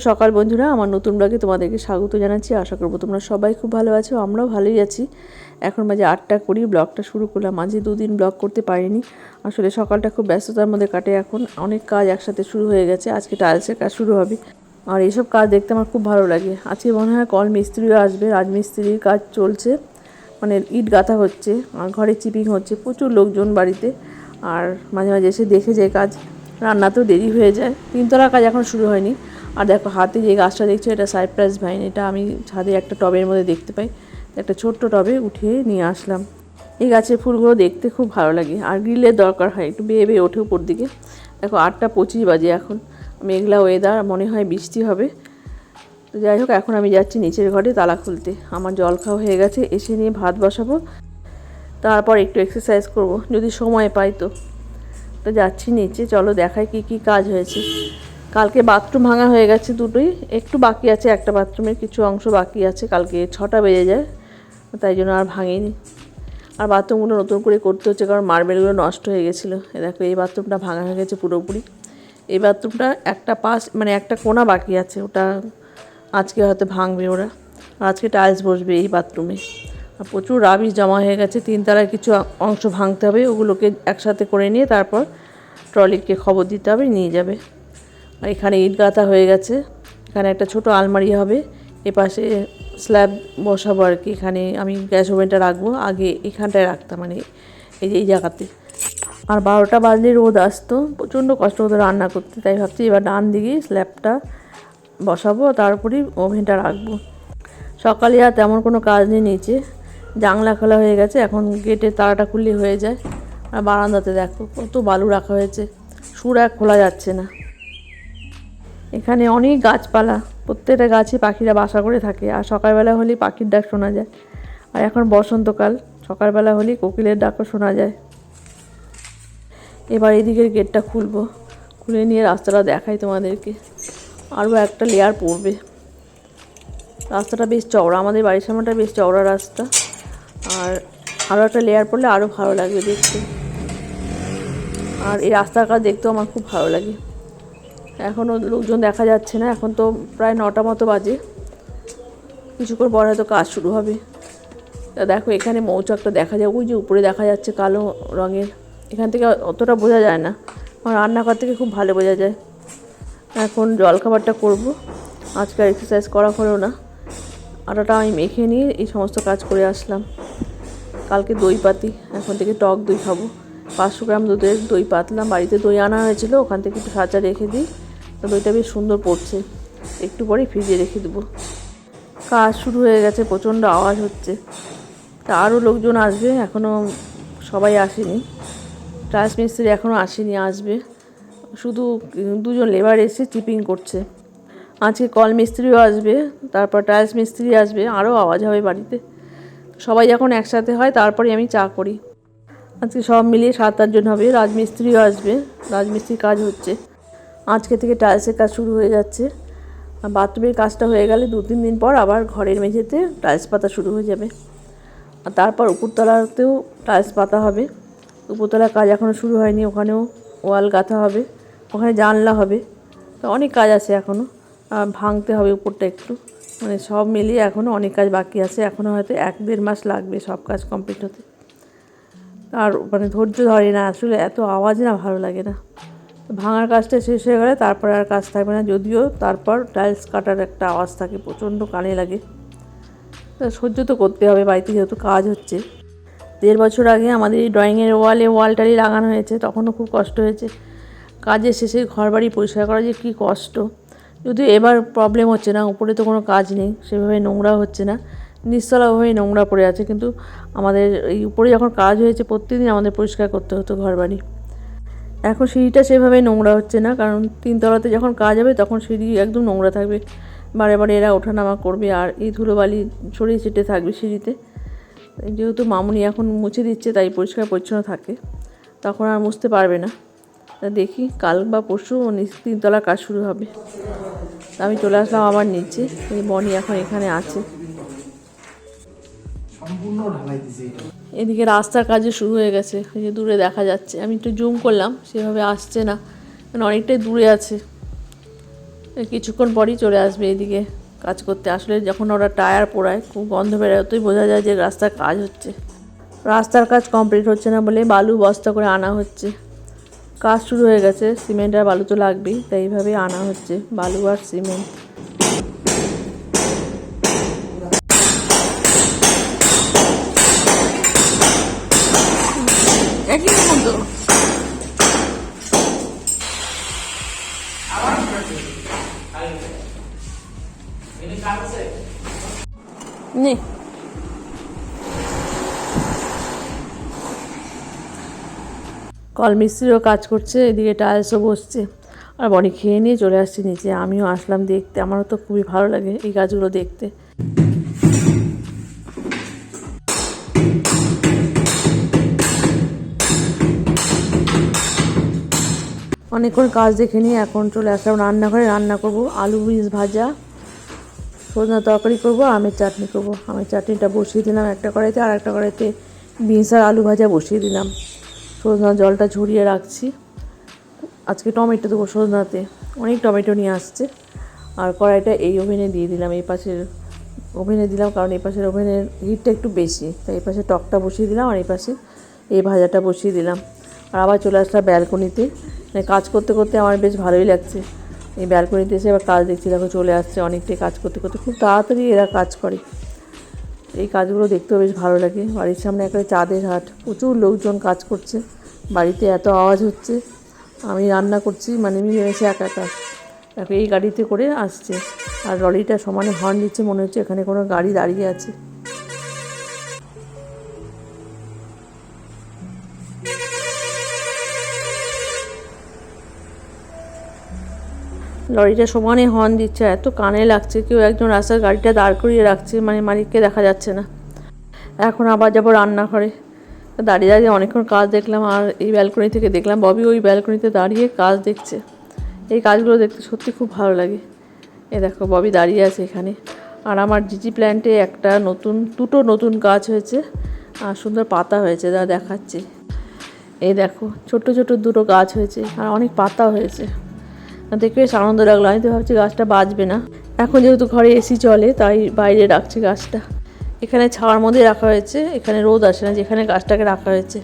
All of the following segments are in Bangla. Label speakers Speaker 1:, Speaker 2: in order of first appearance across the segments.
Speaker 1: সকাল বন্ধুরা, আমার নতুন ব্লগে তোমাদেরকে স্বাগত জানাচ্ছি। আশা করব তোমরা সবাই খুব ভালো আছো, আমরাও ভালোই আছি। এখন বাজে 8টা কুড়ি, ব্লগটা শুরু করলাম। মাঝে দুদিন ব্লগ করতে পারিনি, আসলে সকালটা খুব ব্যস্ততার মধ্যে কাটে। এখন অনেক কাজ একসাথে শুরু হয়ে গেছে, আজকে টাইলসের কাজ শুরু হবে। আর এইসব কাজ দেখতে আমার খুব ভালো লাগে। আজকে মনে হয় কল মিস্ত্রিও আসবে, রাজমিস্ত্রির কাজ চলছে, মানে ইট গাঁথা হচ্ছে আর ঘরে চিপিং হচ্ছে। প্রচুর লোকজন বাড়িতে, আর মাঝে মাঝে এসে দেখে যায় কাজ। রান্নাতেও দেরি হয়ে যায়। তিনতলার কাজ এখন শুরু হয়নি। আর দেখো হাতে যে গাছটা দেখছো, এটা সাইপ্রাস ভাইন। এটা আমি ছাদে একটা টবের মধ্যে দেখতে পাই, একটা ছোট্ট টবে উঠিয়ে নিয়ে আসলাম। এই গাছের ফুলগুলো দেখতে খুব ভালো লাগে, আর গ্রিলের দরকার হয়, একটু বেয়ে বেয়ে ওঠে উপর দিকে। দেখো 8টা 25 বাজে এখন, মেঘলা ওয়েদার, মনে হয় বৃষ্টি হবে। তো যাই হোক, এখন আমি যাচ্ছি নিচের ঘরে তালা খুলতে। আমার জল খাওয়া হয়ে গেছে, এসে নিয়ে ভাত বসাবো, তারপর একটু এক্সারসাইজ করব যদি সময় পাই। তো যাচ্ছি নিচে, চলো দেখাই কি কি কাজ হয়েছে। কালকে বাথরুম ভাঙা হয়ে গেছে দুটোই, একটু বাকি আছে, একটা বাথরুমের কিছু অংশ বাকি আছে। কালকে 6টা বেজে যায়, তাই জন্য আর ভাঙিনি। আর বাথরুমগুলো নতুন করে করতে হচ্ছে, কারণ মার্বেলগুলো নষ্ট হয়ে গেছিলো। দেখো এই বাথরুমটা ভাঙা হয়ে গেছে পুরোপুরি। এই বাথরুমটা একটা পাশ, মানে একটা কোণা বাকি আছে, ওটা আজকে হয়তো ভাঙবে ওরা। আর আজকে টাইলস বসবে এই বাথরুমে। আর প্রচুর রাবিশ জমা হয়ে গেছে, 3তলার কিছু অংশ ভাঙতে হবে, ওগুলোকে একসাথে করে নিয়ে তারপর ট্রলিকে খবর দিতে হবে, নিয়ে যাবে। আর এখানে ইট গাঁথা হয়ে গেছে, এখানে একটা ছোট আলমারি হবে, এপাশে স্ল্যাব বসাবো আর কি। এখানে আমি গ্যাস ওভেনটা রাখবো, আগে এখানটায় রাখতাম, মানে এই জায়গাতে। আর 12টা বাজলে রোদ আসতো, প্রচণ্ড কষ্ট হতো রান্না করতে, তাই ভাবছি এবার ডান দিকে স্ল্যাবটা বসাবো, তারপরেই ওভেনটা রাখবো। সকালে আর তেমন কোনো কাজ নেই নিচে, জানলা খোলা হয়ে গেছে, এখন গেটের তালাটা খুললে হয়ে যায়। আর বারান্দাতে দেখো কত বালু রাখা হয়েছে, সুর এক খোলা যাচ্ছে না। এখানে অনেক গাছপালা, প্রত্যেকটা গাছে পাখিরা বাসা করে থাকে, আর সকালবেলা হলেই পাখির ডাক শোনা যায়। আর এখন বসন্তকাল, সকালবেলা হলেই কোকিলের ডাকও শোনা যায়। এবার এদিকের গেটটা খুলবো, খুলে নিয়ে রাস্তাটা দেখাই তোমাদেরকে। আরও একটা লেয়ার পড়বে, রাস্তাটা বেশ চওড়া, আমাদের বাড়ির সামনেটা বেশ চওড়া রাস্তা। আর আরও একটা লেয়ার পড়লে আরও ভালো লাগবে দেখতে। আর এই রাস্তার কাজ দেখতেও আমার খুব ভালো লাগে। এখনও লোকজন দেখা যাচ্ছে না, এখন তো প্রায় 9টা মতো বাজে, কিছুক্ষণ পর হয়তো কাজ শুরু হবে। তা দেখো এখানে মৌচাকটা দেখা যায়, ওই যে উপরে দেখা যাচ্ছে কালো রঙের, এখান থেকে অতটা বোঝা যায় না, আমার রান্নাঘর থেকে খুব ভালো বোঝা যায়। এখন জলখাবারটা করব, আজকে আর এক্সারসাইজ করা হলো না। আটাটা আমি মেখে নিয়ে এই সমস্ত কাজ করে আসলাম। কালকে দই পাতি, এখন থেকে টক দই খাবো। 500 গ্রাম দুধের দই পাতলাম, বাড়িতে দই আনা হয়েছিল, ওখান থেকে একটু সাজা রেখে দিই, তো দইটা বেশ সুন্দর পড়ছে। একটু পরেই ফ্রিজে রেখে দেবো। কাজ শুরু হয়ে গেছে, প্রচণ্ড আওয়াজ হচ্ছে। তা আরও লোকজন আসবে, এখনও সবাই আসেনি। টাইলস মিস্ত্রি এখনও আসেনি, আসবে। শুধু 2জন লেবার এসে চিপিং করছে। আজকে কল মিস্ত্রিও আসবে, তারপর টাইলস মিস্ত্রি আসবে, আরও আওয়াজ হবে বাড়িতে। সবাই যখন একসাথে হয় তারপরে আমি চা করি। আজকে সব মিলিয়ে 7-8 জন হবে। রাজমিস্ত্রিও আসবে, রাজমিস্ত্রির কাজ হচ্ছে। আজকে থেকে টাইলসের কাজ শুরু হয়ে যাচ্ছে। আর বাথরুমের কাজটা হয়ে গেলে 2-3 দিন পর আবার ঘরের মেঝেতে টাইলস পাতা শুরু হয়ে যাবে। আর তারপর উপরতলাতেও টাইলস পাতা হবে। উপরতলার কাজ এখনও শুরু হয়নি, ওখানেও ওয়াল গাঁথা হবে, ওখানে জানলা হবে। তো অনেক কাজ আছে এখনও, ভাঙতে হবে উপরটা একটু, মানে সব মিলিয়ে এখনও অনেক কাজ বাকি আছে। এখনও হয়তো 1-1.5 মাস লাগবে সব কাজ কমপ্লিট হতে। আর মানে ধৈর্য ধরে না, আসলে এত আওয়াজ না ভালো লাগে না। ভাঙার কাজটা শেষ হয়ে গেলে তারপর আর কাজ থাকবে না, যদিও তারপর টাইলস কাটার একটা আওয়াজ থাকে, প্রচণ্ড কানে লাগে। তা সহ্য তো করতে হবে, বাড়িতে যেহেতু কাজ হচ্ছে। 1.5 বছর আগে আমাদের এই ড্রয়িংয়ের ওয়ালটারি লাগানো হয়েছে, তখনও খুব কষ্ট হয়েছে। কাজের শেষে ঘরবাড়ি পরিষ্কার করা যে কী কষ্ট। যদিও এবার প্রবলেম হচ্ছে না, উপরে তো কোনো কাজ নেই, সেভাবে নোংরা হচ্ছে না, নিচতলাভাবেই নোংরা পড়ে আছে। কিন্তু আমাদের এই উপরে যখন কাজ হয়েছে প্রত্যেকদিন আমাদের পরিষ্কার করতে হতো ঘরবাড়ি। এখন সিঁড়িটা সেভাবে নোংরা হচ্ছে না, কারণ 3তলাতে যখন কাজ হবে তখন সিঁড়ি একদম নোংরা থাকবে, বারে বারে এরা ওঠানামা করবে, আর এই ধুলোবালি ছড়িয়ে ছিটে থাকবে সিঁড়িতে। যেহেতু মামুনি এখন মুছে দিচ্ছে, তাই পরিষ্কার পরিচ্ছন্ন থাকে, তখন আর মুছতে পারবে না। তা দেখি কাল বা পরশু 3তলার কাজ শুরু হবে। আমি চলে আসলাম আবার নিচে, এই বনি এখন এখানে আছে। এদিকে রাস্তার কাজও শুরু হয়ে গেছে, ওই যে দূরে দেখা যাচ্ছে, আমি একটু জুম করলাম, সেভাবে আসছে না, মানে অনেকটাই দূরে আছে। কিছুক্ষণ পরই চলে আসবে এদিকে কাজ করতে। আসলে যখন ওরা টায়ার পোড়ায় খুব গন্ধ বেরোতেই বোঝা যায় যে রাস্তার কাজ হচ্ছে। রাস্তার কাজ কমপ্লিট হচ্ছে না বলে বালু বস্তা করে আনা হচ্ছে। কাজ শুরু হয়ে গেছে, সিমেন্ট আর বালু তো লাগবেই, তাই এইভাবেই আনা হচ্ছে বালু আর সিমেন্ট। একই মতো নে কল মিস্ত্রিও কাজ করছে, এদিকে টাইলসও বসছে। আর বনি খেয়ে নিয়ে চলে আসছে নিচে। আমিও আসলাম দেখতে, আমারও তো খুবই ভালো লাগে এই কাজগুলো দেখতে। অনেকক্ষণ কাজ দেখে নিয়ে এখন চলে আসলাম রান্নাঘরে। রান্না করব আলু বীজ ভাজা, সজনা তরকারি করব, আমের চাটনি করব। আমের চাটনিটা বসিয়ে দিলাম একটা কড়াইতে, আর একটা কড়াইতে বিনস আর আলু ভাজা বসিয়ে দিলাম। সজনা জলটা ঝরিয়ে রাখছি। আজকে টমেটো দেবো সজনাতে, অনেক টমেটো নিয়ে আসছে। আর কড়াইটা এই ওভেনে দিয়ে দিলাম, এই পাশের ওভেনে দিলাম, কারণ এই পাশের ওভেনের হিটটা একটু বেশি, তাই এই পাশে টকটা বসিয়ে দিলাম আর এই পাশে এই ভাজাটা বসিয়ে দিলাম। আর আবার চলে আসলাম ব্যালকনিতে। মানে কাজ করতে করতে আমার বেশ ভালোই লাগছে। এই ব্যালকনিতে এসে আবার কাজ দেখছি, দেখো চলে আসছে অনেকটাই কাজ করতে করতে। খুব তাড়াতাড়ি এরা কাজ করে, এই কাজগুলো দেখতেও বেশ ভালো লাগে। বাড়ির সামনে একটা চাঁদের হাট, প্রচুর লোকজন কাজ করছে। বাড়িতে এত আওয়াজ হচ্ছে, আমি রান্না করছি মানে মিলে এসে একা একা। দেখো এই গাড়িতে করে আসছে, আর লরিটা সমানে হর্ন দিচ্ছে, মনে হচ্ছে এখানে কোনো গাড়ি দাঁড়িয়ে আছে। লরিটা সমানে হর্ন দিচ্ছে, এত কানে লাগছে। কেউ একজন রাস্তার গাড়িটা দাঁড় করিয়ে রাখছে, মানে মালিককে দেখা যাচ্ছে না। এখন আবার যাবো রান্নাঘরে। দাঁড়িয়ে দাঁড়িয়ে অনেকক্ষণ কাজ দেখলাম, আর এই ব্যালকনি থেকে দেখলাম ববি ওই ব্যালকনিতে দাঁড়িয়ে কাজ দেখছে। এই কাজগুলো দেখতে সত্যি খুব ভালো লাগে। এ দেখো ববি দাঁড়িয়ে আছে এখানে। আর আমার জিজি প্ল্যান্টে দুটো নতুন গাছ হয়েছে, আর সুন্দর পাতা হয়েছে, যা দেখাচ্ছি। এই দেখো ছোট ছোট দুটো গাছ হয়েছে, আর অনেক পাতা হয়েছে, দেখে বেশ আনন্দ লাগলো। আমি তো ভাবছি গাছটা বাঁচবে না, এখন যেহেতু ঘরে এসি চলে তাই বাইরে রাখছি গাছটা। এখানে ছাওয়ার মধ্যে রাখা হয়েছে, এখানে রোদ আসে না, যেখানে গাছটাকে রাখা হয়েছে।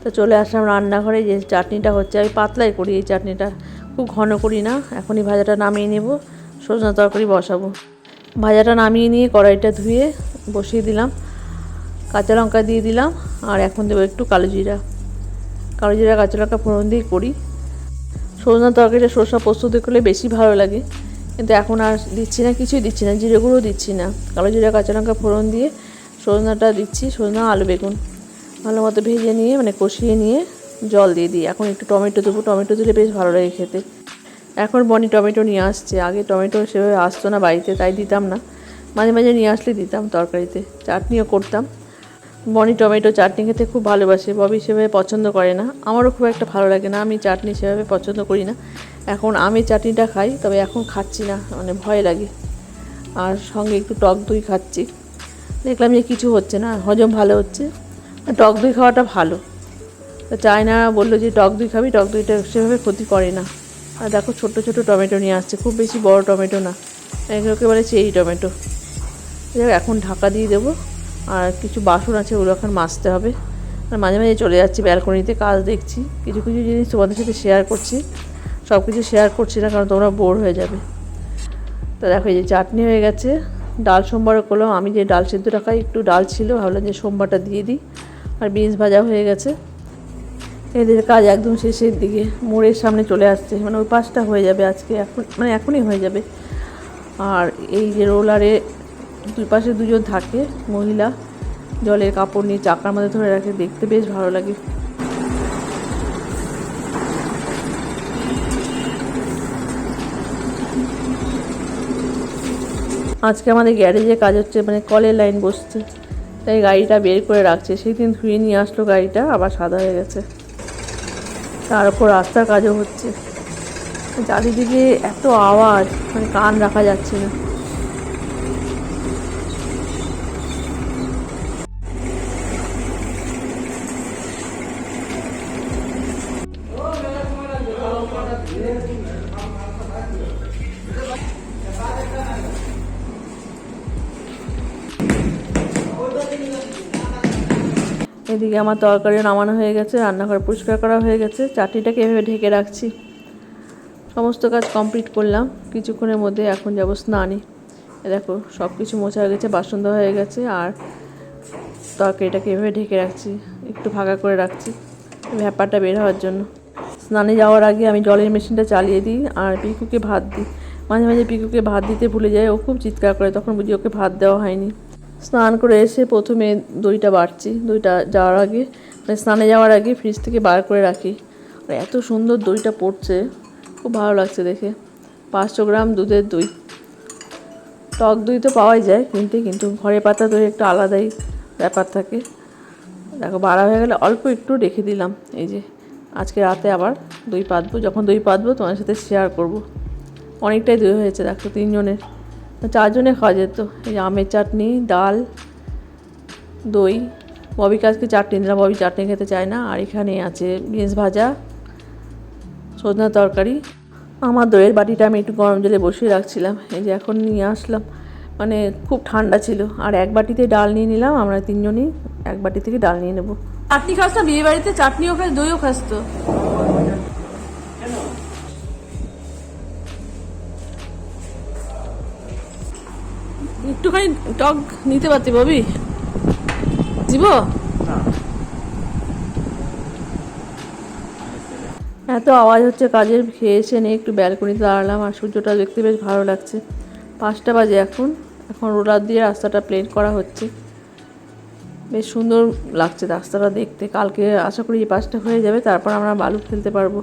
Speaker 1: তো চলে আসলাম রান্নাঘরে। যে চাটনিটা হচ্ছে আমি পাতলাই করি, এই চাটনিটা খুব ঘন করি না। এখনই ভাজাটা নামিয়ে নেব, সজনা তরকারি বসাবো। ভাজাটা নামিয়ে নিয়ে কড়াইটা ধুয়ে বসিয়ে দিলাম, কাঁচা লঙ্কা দিয়ে দিলাম, আর এখন দেবো একটু কালো জিরা। কাঁচা লঙ্কা ফোড়ন দিয়ে করি। সজনা তরকারিটা সরষা পোস্ত দিয়ে করলে বেশি ভালো লাগে, কিন্তু এখন আর দিচ্ছি না, কিছুই দিচ্ছি না, জিরে গুঁড়ো দিচ্ছি না। কালো জিরা কাঁচা লঙ্কা ফোড়ন দিয়ে সজনাটা দিচ্ছি, সজনা আলু বেগুন ভালো মতো ভেজে নিয়ে মানে কষিয়ে নিয়ে জল দিয়ে দিই। এখন একটু টমেটো দেবো, টমেটো দিলে বেশ ভালো লাগে খেতে। এখন বনি টমেটো নিয়ে আসছে, আগে টমেটো সেভাবে আসতো না বাড়িতে, তাই দিতাম না। মাঝে মাঝে নিয়ে আসলে দিতাম তরকারিতে, চাটনিও করতাম। বনি টমেটো চাটনি খেতে খুব ভালোবাসে, ববি সেভাবে পছন্দ করে না, আমারও খুব একটা ভালো লাগে না, আমি চাটনি সেভাবে পছন্দ করি না। এখন আমি চাটনিটা খাই, তবে এখন খাচ্ছি না, মানে ভয় লাগে। আর সঙ্গে একটু টক দই খাচ্ছি, দেখলাম যে কিছু হচ্ছে না, হজম ভালো হচ্ছে। টক দই খাওয়াটা ভালো, তা চাই না, বললো যে টক দই খাবি, টক দইটা সেভাবে ক্ষতি করে না। আর দেখো ছোট ছোট টমেটো নিয়ে আসছে, খুব বেশি বড় টমেটো না, এগুলোকে বলে চেরি টমেটো। এখন ঢাকা দিয়ে দেবো, আর কিছু বাসন আছে ওগুলো এখন মাজতে হবে। আর মাঝে মাঝে চলে যাচ্ছি ব্যালকনিতে, কাজ দেখছি, কিছু কিছু জিনিস তোমাদের সাথে শেয়ার করছি, সব কিছু শেয়ার করছি না কারণ তোমরা বোর হয়ে যাবে। তো দেখো এই যে চাটনি হয়ে গেছে, ডাল সোমবারও করলাম। আমি যে ডাল সেদ্ধটা খাই, একটু ডাল ছিল, ভাবলাম যে সোমবারটা দিয়ে দিই। আর বিনস ভাজা হয়ে গেছে। এদের কাজ একদম শেষের দিকে, মোড়ের সামনে চলে আসছে, মানে ওই পাশটা হয়ে যাবে আজকে, এখন মানে এখনই হয়ে যাবে। আর এই যে রোলারে দুই পাশে দুজন থাকে মহিলা, জলের কাপড় নিয়ে চাকার মধ্যে ধরে রাখে, দেখতে বেশ ভালো লাগে। আজকে আমাদের গ্যারেজে কাজ হচ্ছে, মানে কলের লাইন বসছে, তাই গাড়িটা বের করে রাখছে। সেই দিন ধুয়ে নিয়ে আসলো গাড়িটা, আবার সাদা হয়ে গেছে। তার উপর রাস্তার কাজও হচ্ছে, চারিদিকে এত আওয়াজ, মানে কান রাখা যাচ্ছে না। এদিকে আমার তরকারি নামানো হয়ে গেছে, রান্নাঘর পরিষ্কার করা হয়ে গেছে, চাটনিটাকে এভাবে ঢেকে রাখছি। সমস্ত কাজ কমপ্লিট করলাম কিছুক্ষণের মধ্যে। এখন যাবো স্নানে। দেখো সব কিছু মোছা হয়ে গেছে, বাসন ধোয়া হয়ে গেছে, আর তরকারিটাকে এভাবে ঢেকে রাখছি, একটু ফাঁকা করে রাখছি ভ্যাপারটা বের হওয়ার জন্য। স্নানে যাওয়ার আগে আমি জলের মেশিনটা চালিয়ে দিই আর পিকুকে ভাত দিই। মাঝে মাঝে পিকুকে ভাত দিতে ভুলে যায়, ও খুব চিৎকার করে, তখন বুঝি ওকে ভাত দেওয়া হয়নি। স্নান করে এসে প্রথমে দইটা বাড়ছি। দইটা যাওয়ার আগে মানে স্নানে যাওয়ার আগে ফ্রিজ থেকে বার করে রাখি। আর এত সুন্দর দইটা পড়ছে, খুব ভালো লাগছে দেখে। 500 গ্রাম দুধের দই। টক দই তো পাওয়াই যায় কিন্তু ঘরে পাতা দই একটা আলাদাই ব্যাপার থাকে। দেখো বাড়া হয়ে গেলে অল্প একটু রেখে দিলাম। এই যে আজকে রাতে আবার দই পাতবো, যখন দই পাতবো তোমার সাথে শেয়ার করব। অনেকটাই দই হয়েছে দেখো, 3 জনের, 4 জনে খাওয়া যেত। এই যে আমের চাটনি, ডাল, দই। ববিকে আজকে চাটনি দিলাম, ববি চাটনি খেতে চায় না। আর এখানে আছে বিনস ভাজা, সজনা তরকারি। আমার দইয়ের বাটিটা আমি একটু গরম জলে বসিয়ে রাখছিলাম, এই যে এখন নিয়ে আসলাম। মানে খুব ঠান্ডা ছিল। আর এক বাটিতে ডাল নিয়ে নিলাম, আমরা 3 জনই এক বাটি থেকে ডাল নিয়ে নেবো। চাটনি খাস না? বিয়ে বাড়িতে চাটনিও খাস, দইও খাস তো? একটুখানি টক নিতে পারতি ববি, দিব? এত আওয়াজ হচ্ছে কাজের, খেয়ে এসে নিয়ে একটু ব্যালকনিতে দাঁড়ালাম। আর সূর্যটা দেখতে বেশ ভালো লাগছে। 5টা বাজে এখন রোলার দিয়ে রাস্তাটা প্লেন করা হচ্ছে। বেশ সুন্দর লাগছে রাস্তাটা দেখতে। কালকে আশা করি এই 5টা হয়ে যাবে, তারপর আমরা বালু ফেলতে পারবো।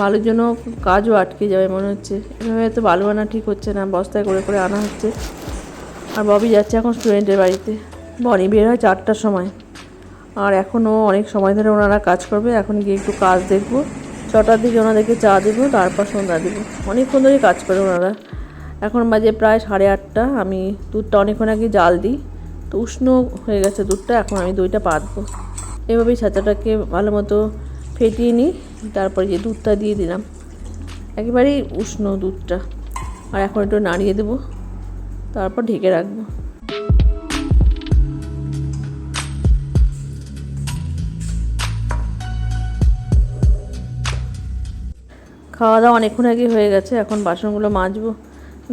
Speaker 1: বালুর জন্য কাজও আটকে যাবে মনে হচ্ছে। এভাবে তো বালু আনা ঠিক হচ্ছে না, বস্তায় করে করে আনা হচ্ছে। আর ববি যাচ্ছে এখন স্টুডেন্টের বাড়িতে। বনি বের হয় 4টার সময়। আর এখনও অনেক সময় ধরে ওনারা কাজ করবে। এখন গিয়ে একটু কাজ দেখবো। 6টার দিকে ওনাদেরকে চা দেবো, তারপর সন্ধ্যা দেবো। অনেকক্ষণ ধরেই কাজ করে ওনারা। এখন বাজে প্রায় 8:30। আমি দুধটা অনেকক্ষণ আগে জাল দিই, তো উষ্ণ হয়ে গেছে দুধটা। এখন আমি দইটা পাতবো। এভাবেই ছাঁচাটাকে ভালো মতো ফেটিয়ে নিই, তারপরে যে দুধটা দিয়ে দিলাম। একেবারেই উষ্ণ দুধটা। আর এখন একটু নাড়িয়ে দেবো, তারপর ঢেকে রাখবো। খাওয়া দাওয়া অনেকক্ষণ আগে হয়ে গেছে। এখন বাসনগুলো মাজবো,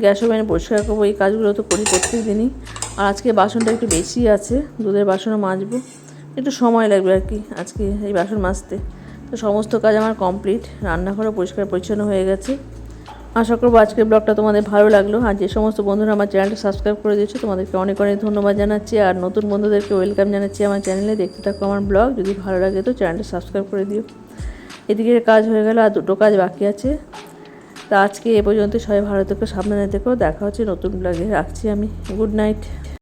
Speaker 1: গ্যাস ওভেনে পরিষ্কার করবো। এই কাজগুলো তো করি প্রত্যেক দিনই। আর আজকে বাসনটা একটু বেশি আছে, দুধের বাসনও মাজবো। একটু সময় লাগবে আর কি আজকে এই বাসন মাজতে। তো সমস্ত কাজ আমার কমপ্লিট। রান্নাঘরও পরিষ্কার পরিচ্ছন্ন হয়ে গেছে। আশা করবো আজকের ব্লগটা তোমাদের ভালো লাগলো। আর যে সমস্ত বন্ধুরা আমার চ্যানেলটা সাবস্ক্রাইব করে দিয়েছো, তোমাদেরকে অনেক অনেক ধন্যবাদ জানাচ্ছি। আর নতুন বন্ধুদেরকে ওয়েলকাম জানাচ্ছি আমার চ্যানেলে। দেখতে থাকো আমার ব্লগ। যদি ভালো লাগে তো চ্যানেলটা সাবস্ক্রাইব করে দিও। এদিকের কাজ হয়ে গেল, আর 2টো কাজ বাকি আছে। তা আজকে এ পর্যন্ত। সবাই ভালো থেকো, সাবধানে থেকো। দেখা হচ্ছে নতুন ব্লগে। রাখছি আমি। Good night.